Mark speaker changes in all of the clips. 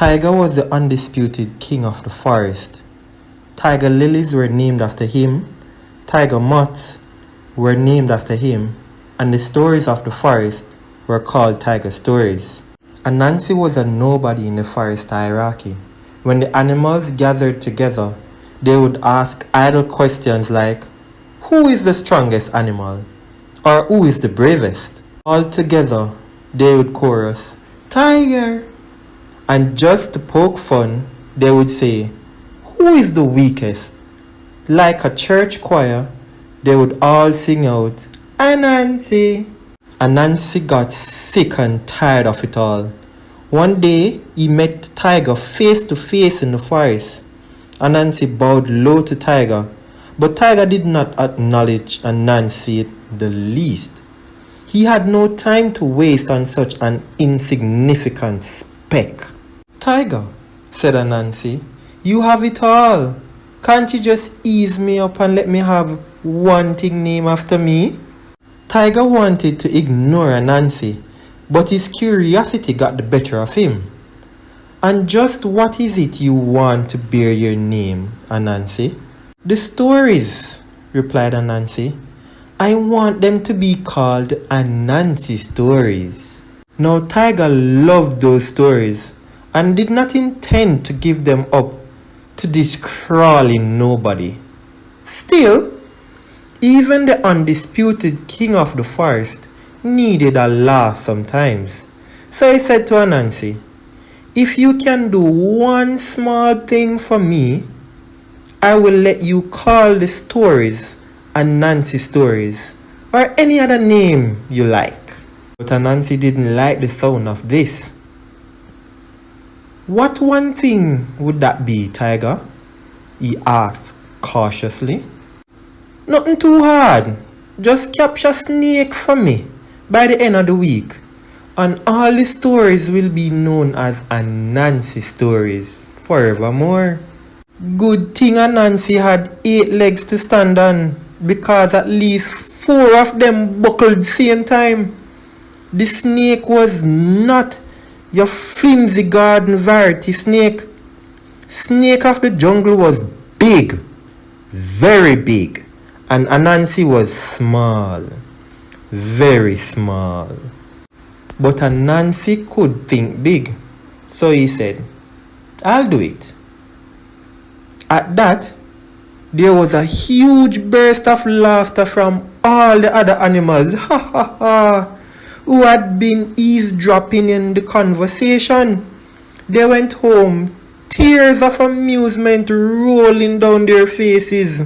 Speaker 1: Tiger was the undisputed king of the forest. Tiger lilies were named after him, tiger moths were named after him, and the stories of the forest were called tiger stories. Anansi was a nobody in the forest hierarchy. When the animals gathered together, they would ask idle questions like, who is the strongest animal? Or who is the bravest? All together, they would chorus, Tiger! And just to poke fun, they would say, who is the weakest? Like a church choir, they would all sing out, Anansi! Anansi got sick and tired of it all. One day, he met Tiger face to face in the forest. Anansi bowed low to Tiger, but Tiger did not acknowledge Anansi the least. He had no time to waste on such an insignificant speck. Tiger, said Anansi, you have it all. Can't you just ease me up and let me have one thing named after me? Tiger wanted to ignore Anansi, but his curiosity got the better of him. And just what is it you want to bear your name, Anansi? The stories, replied Anansi. I want them to be called Anansi stories. Now Tiger loved those stories and did not intend to give them up to this crawling nobody. Still, even the undisputed king of the forest needed a laugh sometimes. So he said to Anansi, if you can do one small thing for me, I will let you call the stories Anansi stories, or any other name you like. But Anansi didn't like the sound of this. What one thing would that be, Tiger? He asked cautiously. Nothing too hard. Just capture Snake for me by the end of the week, and all the stories will be known as Anansi stories forevermore. Good thing Anansi had 8 legs to stand on, because at least 4 of them buckled same time. The snake was not your flimsy garden variety snake. Snake of the jungle was big, very big, and Anansi was small, very small. But Anansi could think big, so he said, I'll do it. At that, there was a huge burst of laughter from all the other animals, who had been eavesdropping in the conversation. They went home, tears of amusement rolling down their faces.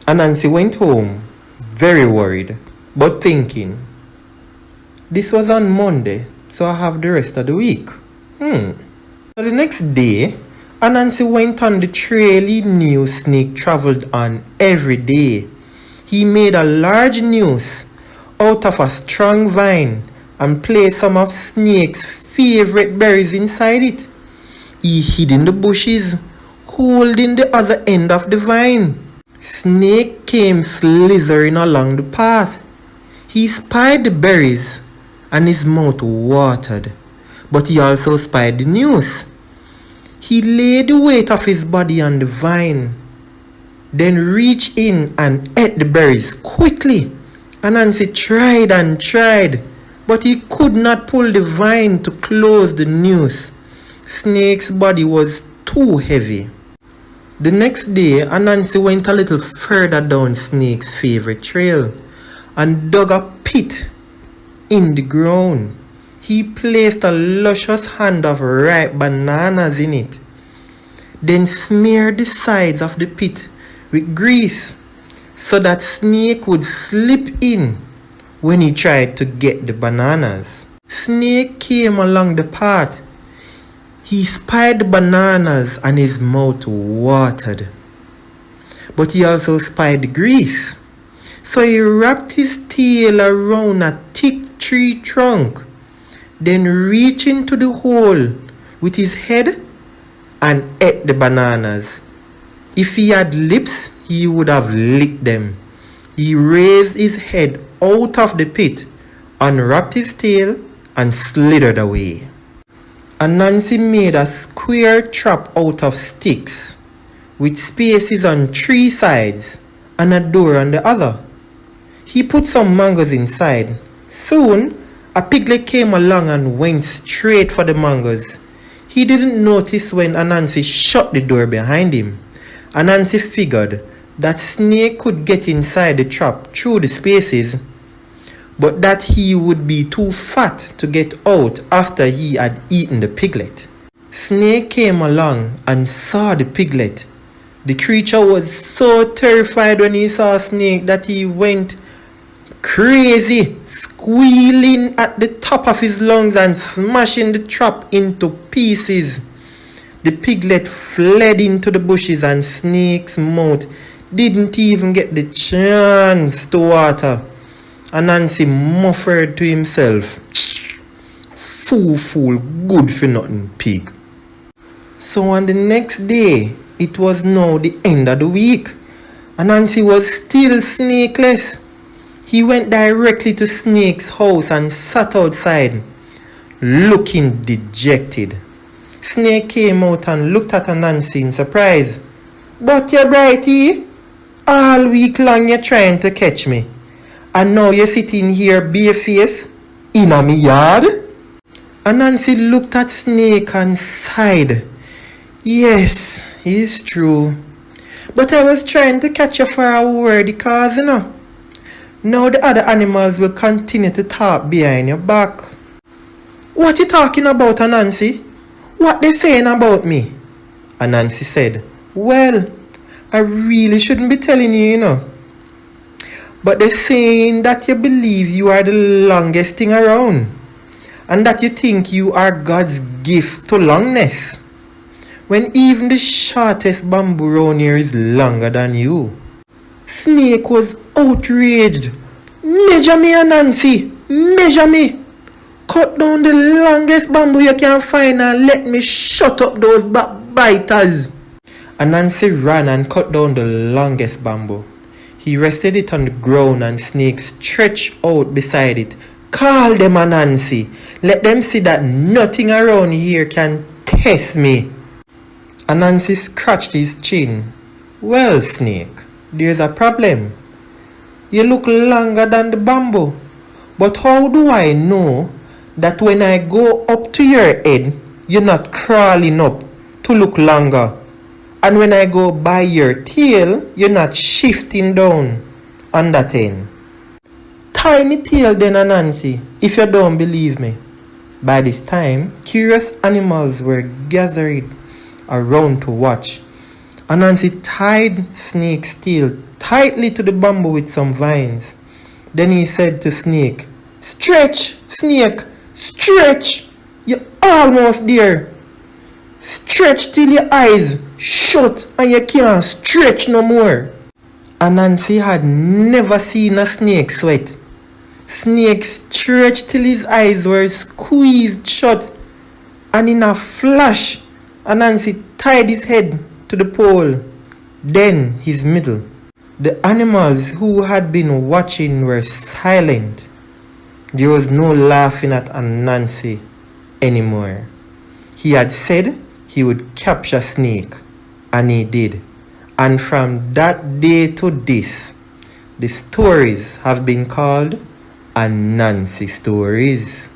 Speaker 1: Anansi went home, very worried, but thinking, this was on Monday, so I have the rest of the week. So the next day, Anansi went on the trail he knew Snake traveled on every day. He made a large noose out of a strong vine and placed some of Snake's favorite berries inside it. He hid in the bushes, holding the other end of the vine. Snake came slithering along the path. He spied the berries and his mouth watered, but he also spied the noose. He laid the weight of his body on the vine, then reached in and ate the berries quickly. Anansi tried and tried, but he could not pull the vine to close the noose. Snake's body was too heavy. The next day, Anansi went a little further down Snake's favorite trail and dug a pit in the ground. He placed a luscious hand of ripe bananas in it, then smeared the sides of the pit with grease so that Snake would slip in when he tried to get the bananas. Snake came along the path. He spied the bananas and his mouth watered, but he also spied the grease. So he wrapped his tail around a thick tree trunk, then reached into the hole with his head and ate the bananas. If he had lips, he would have licked them. He raised his head out of the pit, unwrapped his tail, and slithered away. And Nancy made a square trap out of sticks, with spaces on 3 sides and a door on the other. He put some mangoes inside. Soon, a piglet came along and went straight for the mangoes. He didn't notice when Anansi shut the door behind him. Anansi figured that Snake could get inside the trap through the spaces, but that he would be too fat to get out after he had eaten the piglet. Snake came along and saw the piglet. The creature was so terrified when he saw Snake that he went crazy, squealing at the top of his lungs and smashing the trap into pieces. The piglet fled into the bushes and Snake's mouth didn't even get the chance to water. Anansi muttered to himself, Fool, good for nothing pig. So on the next day, it was now the end of the week. Anansi was still snakeless. He went directly to Snake's house and sat outside, looking dejected. Snake came out and looked at Anansi in surprise. But you brighty, all week long you're trying to catch me. And now you're sitting here barefaced in a me yard? Anansi looked at Snake and sighed. Yes, it's true. But I was trying to catch you for a worthy cause, Now the other animals will continue to talk behind your back. What you talking about, Anansi? What they saying about me? Anansi said, Well, I really shouldn't be telling you, But they're saying that you believe you are the longest thing around. And that you think you are God's gift to longness. When even the shortest bamboo around here is longer than you. Snake was outraged. Measure me, Anansi. Measure me. Cut down the longest bamboo you can find and let me shut up those backbiters. Anansi ran and cut down the longest bamboo. He rested it on the ground and Snake stretched out beside it. Call them, Anansi. Let them see that nothing around here can test me. Anansi scratched his chin. Well, Snake, there's a problem. You look longer than the bamboo. But how do I know that when I go up to your head, you're not crawling up to look longer? And when I go by your tail, you're not shifting down on that end. Tie me tail then, Anansi, if you don't believe me. By this time, curious animals were gathered around to watch. Anansi tied Snake's tail tightly to the bamboo with some vines. Then he said to Snake, Stretch, Snake, stretch. You're almost there. Stretch till your eyes shut and you can't stretch no more. Anansi had never seen a snake sweat. Snake stretched till his eyes were squeezed shut, and in a flash, Anansi tied his head to the pole, then his middle. The animals who had been watching were silent. There was no laughing at Anansi anymore. He had said he would capture Snake, and he did. And from that day to this, the stories have been called Anansi stories.